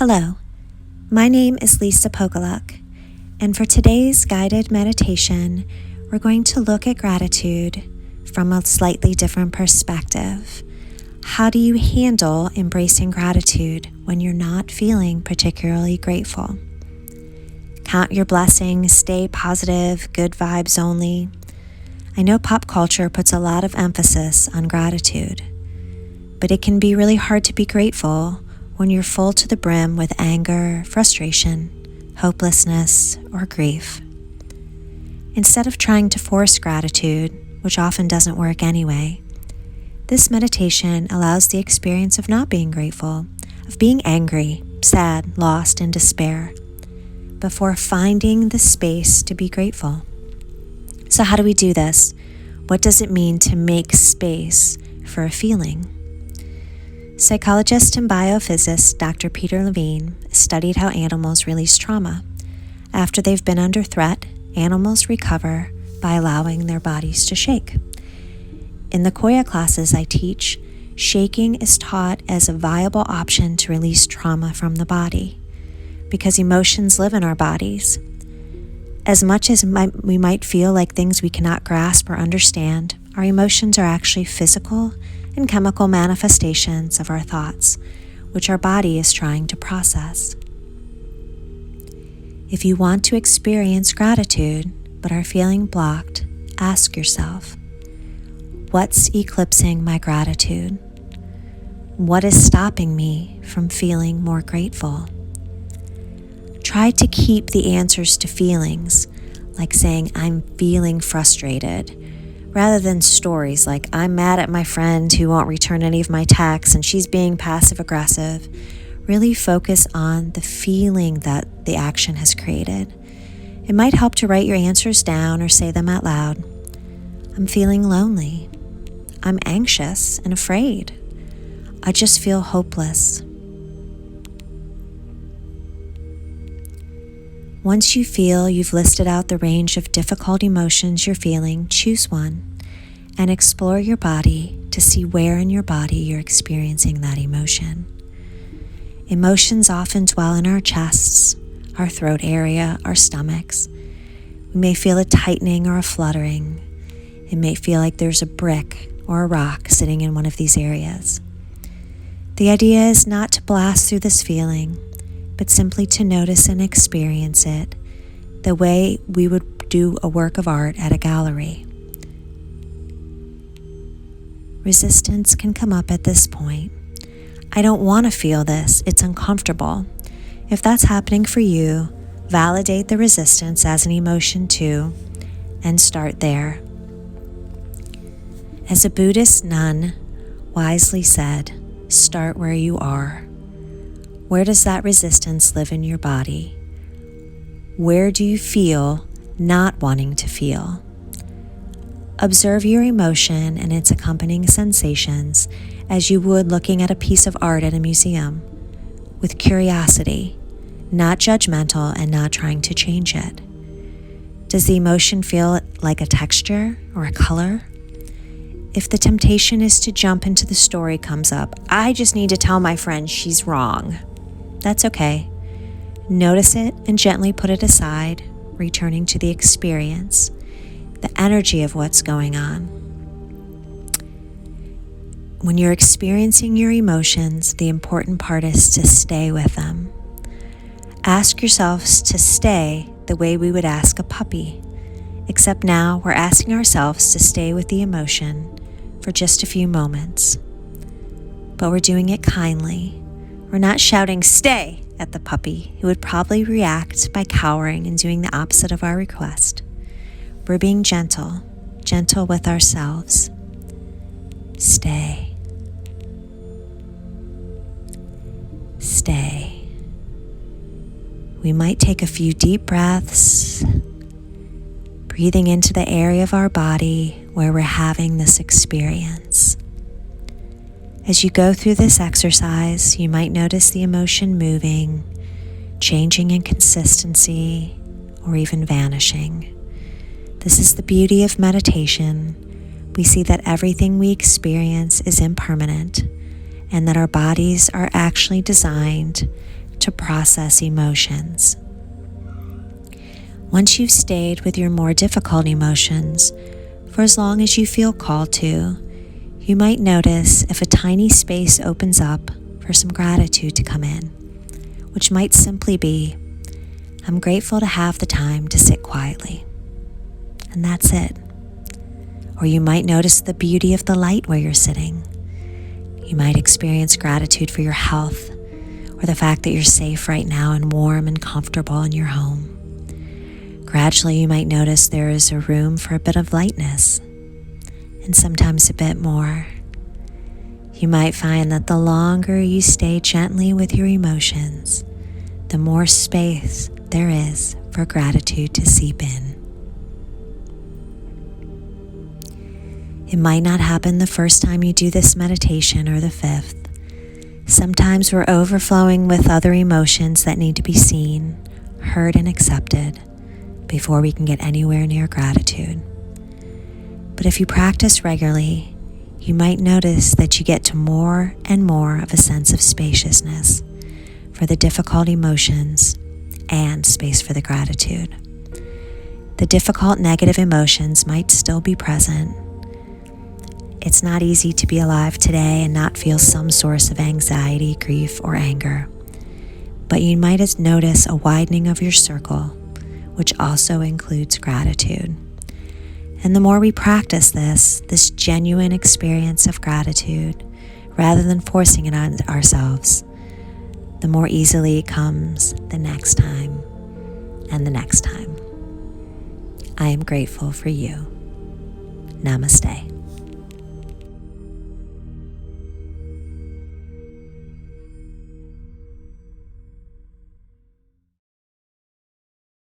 Hello, my name is Lisa Pogaluk, and for today's guided meditation, we're going to look at gratitude from a slightly different perspective. How do you handle embracing gratitude when you're not feeling particularly grateful? Count your blessings, stay positive, good vibes only. I know pop culture puts a lot of emphasis on gratitude, but it can be really hard to be grateful when you're full to the brim with anger, frustration, hopelessness, or grief. Instead of trying to force gratitude, which often doesn't work anyway, this meditation allows the experience of not being grateful, of being angry, sad, lost, in despair, before finding the space to be grateful. So how do we do this? What does it mean to make space for a feeling? Psychologist and biophysicist Dr. Peter Levine studied how animals release trauma. After they've been under threat, animals recover by allowing their bodies to shake. In the Koya classes I teach, shaking is taught as a viable option to release trauma from the body, because emotions live in our bodies. As much as we might feel like things we cannot grasp or understand, our emotions are actually physical and chemical manifestations of our thoughts, which our body is trying to process. If you want to experience gratitude but are feeling blocked, ask yourself, what's eclipsing my gratitude? What is stopping me from feeling more grateful? Try to keep the answers to feelings, like saying, I'm feeling frustrated, rather than stories like, I'm mad at my friend who won't return any of my texts and she's being passive aggressive. Really focus on the feeling that the action has created. It might help to write your answers down or say them out loud. I'm feeling lonely. I'm anxious and afraid. I just feel hopeless. Once you feel you've listed out the range of difficult emotions you're feeling, choose one and explore your body to see where in your body you're experiencing that emotion. Emotions often dwell in our chests, our throat area, our stomachs. We may feel a tightening or a fluttering. It may feel like there's a brick or a rock sitting in one of these areas. The idea is not to blast through this feeling, but simply to notice and experience it the way we would do a work of art at a gallery. Resistance can come up at this point. I don't want to feel this, it's uncomfortable. If that's happening for you, validate the resistance as an emotion too, and start there. As a Buddhist nun wisely said, start where you are. Where does that resistance live in your body? Where do you feel not wanting to feel? Observe your emotion and its accompanying sensations as you would looking at a piece of art at a museum, with curiosity, not judgmental and not trying to change it. Does the emotion feel like a texture or a color? If the temptation is to jump into the story comes up, I just need to tell my friend she's wrong. That's okay. Notice it and gently put it aside, returning to the experience, the energy of what's going on. When you're experiencing your emotions, the important part is to stay with them. Ask yourselves to stay the way we would ask a puppy, except now we're asking ourselves to stay with the emotion for just a few moments. But we're doing it kindly. We're not shouting, stay, at the puppy, who would probably react by cowering and doing the opposite of our request. We're being gentle with ourselves. Stay. Stay. We might take a few deep breaths, breathing into the area of our body where we're having this experience. As you go through this exercise, you might notice the emotion moving, changing in consistency, or even vanishing. This is the beauty of meditation. We see that everything we experience is impermanent and that our bodies are actually designed to process emotions. Once you've stayed with your more difficult emotions for as long as you feel called to, you might notice if a tiny space opens up for some gratitude to come in, which might simply be, I'm grateful to have the time to sit quietly. And that's it. Or you might notice the beauty of the light where you're sitting. You might experience gratitude for your health or the fact that you're safe right now and warm and comfortable in your home. Gradually, you might notice there is a room for a bit of lightness and sometimes a bit more. You might find that the longer you stay gently with your emotions, the more space there is for gratitude to seep in. It might not happen the first time you do this meditation or the fifth. Sometimes we're overflowing with other emotions that need to be seen, heard, and accepted before we can get anywhere near gratitude. But if you practice regularly, you might notice that you get to more and more of a sense of spaciousness for the difficult emotions and space for the gratitude. The difficult negative emotions might still be present. It's not easy to be alive today and not feel some source of anxiety, grief, or anger. But you might notice a widening of your circle, which also includes gratitude. And the more we practice this genuine experience of gratitude, rather than forcing it on ourselves, the more easily it comes the next time and the next time. I am grateful for you. Namaste.